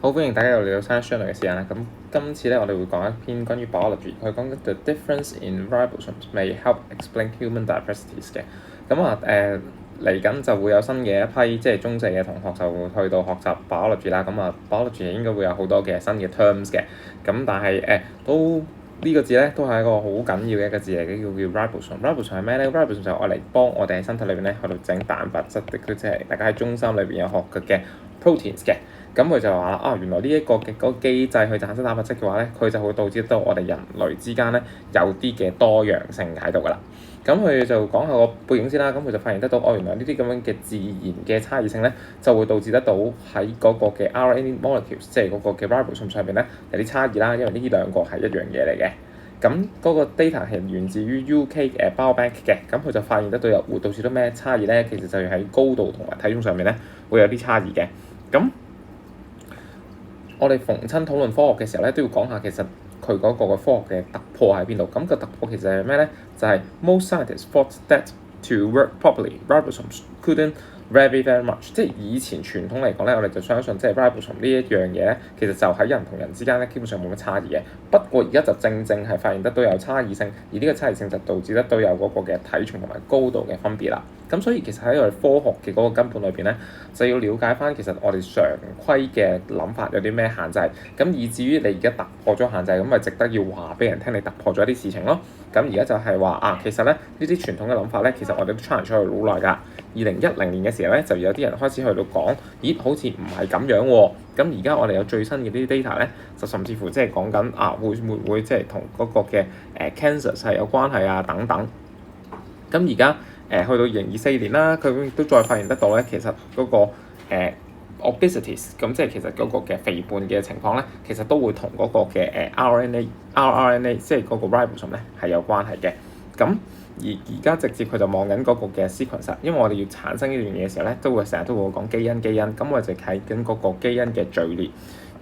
好，歡迎大家又嚟到 Science Journal 嘅時間啦。咁今次咧，我哋會講一篇關於 biology，佢講緊 The difference in ribosomes may help explain human diversities 嘅。咁嚟緊就會有新嘅一批即係中四嘅同學就會去到學習 biology 啦。咁biology 應該會有好多嘅新嘅 terms 嘅。咁但係都呢個字咧都係一個好緊要嘅一個字嚟嘅，叫 ribosome。ribosome 係咩咧？ribosome 就係愛嚟幫我哋喺身體裏邊咧去到整蛋白質的，即係大家喺中三裏邊有學嘅 proteins 嘅。咁佢就話啦，原來呢一個嘅嗰個機制去產生蛋白質嘅話咧，佢就會導致到我哋人類之間咧有啲嘅多樣性喺度㗎啦。咁佢就講下個背景先啦。咁佢就發現得到，原來呢啲咁樣嘅自然嘅差異性咧，就會導致得到喺嗰個嘅 RNA molecules，即係嗰個嘅 ribosome 上邊咧有啲差異啦。因為呢兩個係一樣嘢嚟嘅。咁嗰個 data 係源自於 UK 嘅 Biobank 嘅。咁佢就發現得到會導致到咩差異咧？其實就係喺高度同埋體重上面咧會有啲差異嘅。咁我哋逢親討論科學嘅時候咧，都要講下其實佢嗰個嘅科學嘅突破喺邊度。咁個突破其實係咩咧？就係 most scientists thought that to work properly, ribosomes couldn't vary very much。即係以前傳統嚟講咧，我哋就相信即係 ribosome 呢一樣嘢咧，其實就喺人同人之間咧，基本上冇乜差異嘅。不過而家就正係發現得到有差異性，而呢個差異性就導致得到有嗰個嘅體重同埋高度嘅分別啦。咁所以其實喺我哋科學嘅嗰個根本裏邊咧，就要了解翻其實我哋常規嘅諗法有啲咩限制，咁以至於你而家突破咗限制，咁咪值得要話俾人聽你突破咗一啲事情咯。咁而家就係話其實咧呢啲傳統嘅諗法咧，其實我哋都 challenge 咗佢好耐㗎。2010年嘅時候咧，就有啲人開始去到講，咦，好似唔係咁樣喎。咁而家我哋有最新嘅啲 data 咧，就甚至乎即係講緊會即係同嗰個嘅cancer 係有關係啊等等。咁而家去到2024年啦，佢都再發現得到咧，其實嗰個obesities， 咁即係其實嗰個嘅肥胖嘅情況咧，其實都會同嗰個嘅rRNA 即係嗰個 ribosome 咧係有關係嘅。咁而家直接佢就望緊嗰個嘅 sequence， 因為我哋要產生呢樣嘢嘅時候咧，成日都會講基因，咁我哋就睇緊嗰個基因嘅序列。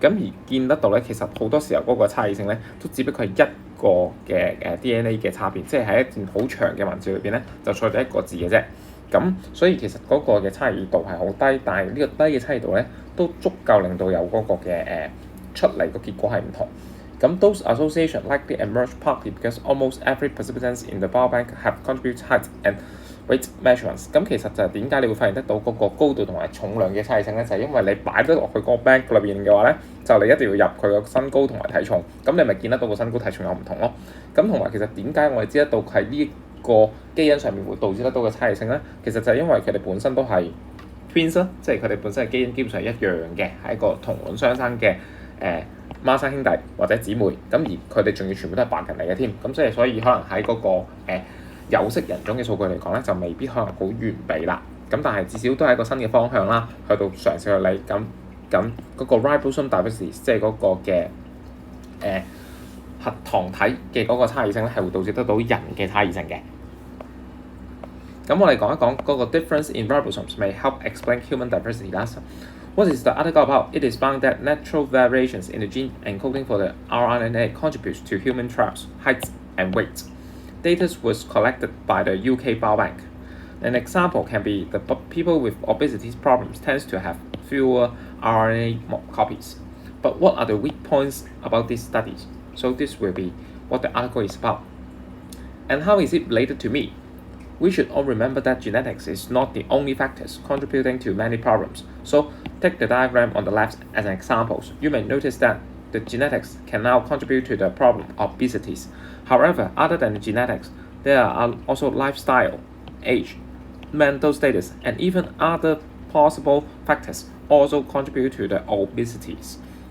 咁而見得到咧，其實好多時候嗰個差異性咧，都只不過係一個嘅DNA 嘅差別，即係喺一段好長嘅文字裏邊咧，就錯咗一個字嘅啫。咁所以其實嗰個嘅差異度係好低，但係呢個低嘅差異度咧，都足夠令到有嗰個嘅出嚟個結果係唔同。咁 those associations likely emerge partly because almost every participant in the biobank have contributed height and weight measurements。咁其實就係點解你會發現得到嗰個高度同埋重量嘅差異性咧？就係因為你擺得落去嗰個 bank 裏邊嘅話咧，就你一定要入佢個身高同埋體重，咁你咪見得到個身高體重有唔同咯。咁同埋其實點解我哋知得到係呢個基因上面會導致得到嘅差異性咧？其實就係因為佢哋本身都係 twins 啦，即係佢哋本身嘅基因基本上係一樣嘅，係一個同卵雙生嘅孖生兄弟或者姊妹，咁而佢哋仲要全部都係白人嚟嘅添，咁所以可能喺嗰個有色人種嘅數據嚟講咧，就未必可能好完備啦。咁但係至少都係一個新嘅方向啦，去到嘗試去理咁嗰個 ribosome diversity， 即係嗰個嘅核糖體嘅嗰個差異性咧，係會導致得到人嘅差異性嘅。咁我哋講一講嗰個 difference in ribosomes may help explain human diversity 啦。What is the article about? It is found that natural variations in the gene encoding for the rRNA contributes to human traits, height, and weight. Data was collected by the UK Biobank. An example can be the people with obesity problems tends to have fewer RNA copies. But what are the weak points about these studies? So this will be what the article is about. And how is it related to me? We should all remember that genetics is not the only factors contributing to many problems. So take the diagram on the left as an example. You may notice that the genetics can now contribute to the problem of obesity. However, other than the genetics, there are also lifestyle, age, mental status, and even other possible factors also contribute to the obesity.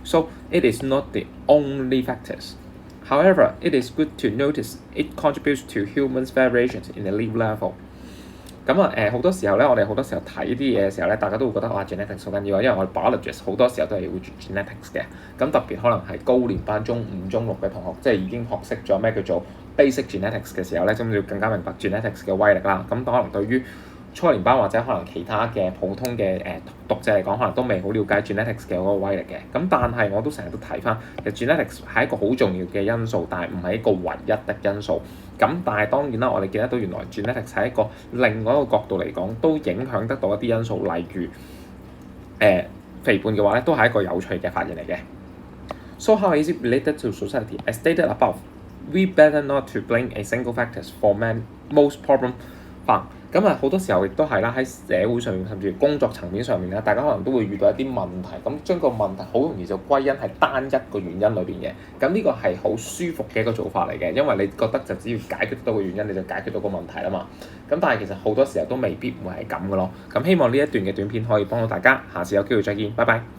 So it is not the only factors. However, it is good to notice it contributes to humans' variations in the live level。咁好多時候咧，我哋好多時候睇啲嘢嘅時候咧，大家都會覺得genetics 好緊要啊，因為我哋 biologist 好多時候都係會 genetics 嘅。咁特別可能係高年班中5、中6嘅同學，即係已經學識咗咩叫做 basic genetics 嘅時候咧，咁要更加明白 genetics 嘅威力啦。咁可能對於初年班或者可能其他嘅普通嘅讀者嚟講，可能都未好了解 genetics 嘅嗰個威力嘅。咁但係我都成日都睇翻，其實 genetics 係一個好重要嘅因素，但係唔係一個唯一的因素。咁但係當然啦，我哋見得到原來 genetics 係一個另外一個角度嚟講，都影響得到一啲因素，例如肥胖嘅話咧，都係一個有趣嘅發現嚟嘅。So how is it related to society? As stated above, we better not to blame a single factor for most problem found。咁好多時候亦都係啦，喺社會上面甚至工作層面上面咧，大家可能都會遇到一啲問題，咁將個問題好容易就歸因係單一個原因裏邊嘅。咁呢個係好舒服嘅一個做法嚟嘅，因為你覺得就只要解決到個原因，你就解決到個問題啦嘛。咁但係其實好多時候都未必會係咁嘅咯。咁希望呢一段嘅短片可以幫到大家，下次有機會再見，拜拜。